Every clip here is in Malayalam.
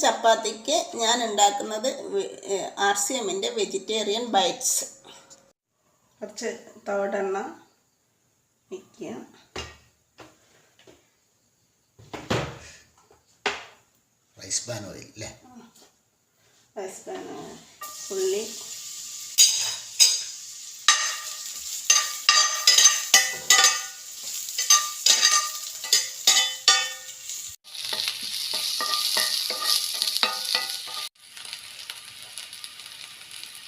ചപ്പാത്തിക്ക് ഞാൻ ഉണ്ടാക്കുന്നത് RCMൻ്റെ വെജിറ്റേറിയൻ ബൈറ്റ്സ്. കുറച്ച് തവിടെണ്ണ വയ്ക്കുക. റൈസ് പാൻ ഓയിൽ അല്ലേ? റൈസ് പാൻ ഓയിൽ, ഉള്ളി,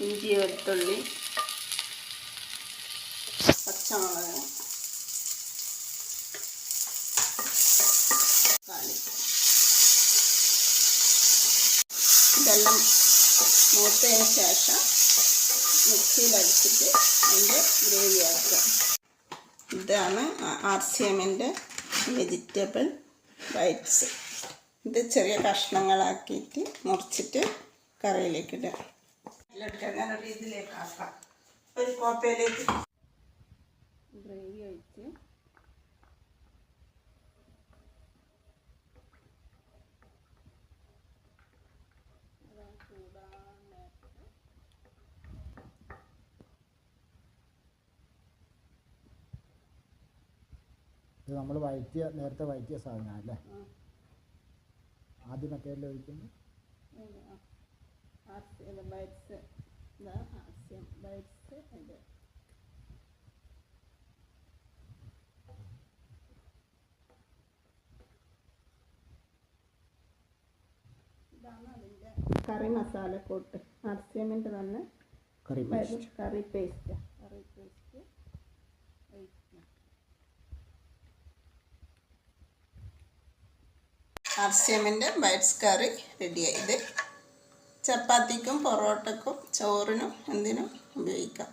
ഇഞ്ചി, വെളുത്തുള്ളി, പച്ചമുളക്, തക്കാളി. ഇതെല്ലാം മൂത്തതിന് ശേഷം മിക്സിയിലടിച്ചിട്ട് അതിൻ്റെ ഗ്രേവി ആക്കുക. ഇതാണ് RCMൻ്റെ വെജിറ്റബിൾ ബൈറ്റ്സ്. ഇത് ചെറിയ കഷ്ണങ്ങളാക്കിയിട്ട് മുറിച്ചിട്ട് കറിയിലേക്ക് ഇടുക. ഞാനൊരു ഇതിലേക്ക് ആക്കാം. ഒരു കോപ്പയിലേക്ക് ഗ്രേവി ഒഴിച്ച് ഇത് നമ്മൾ നേരത്തെ വഴറ്റിയ സാധനം അല്ലേ? ആദ്യം മറ്റേ ഒഴിക്കുന്നു. ബൈറ്റ്സ് ബൈറ്റ്സ് ഇത് ഇതാണ് അതിൻ്റെ കറി മസാലക്കൂട്ട്. RCMൻ്റെ തന്നെ കറി പേസ്റ്റ് RCMൻ്റെ ബൈറ്റ്സ് കറി റെഡിയായി. ഇത് ചപ്പാത്തിക്കും പൊറോട്ടക്കും ചോറിനും എന്തിനും ഉപയോഗിക്കാം.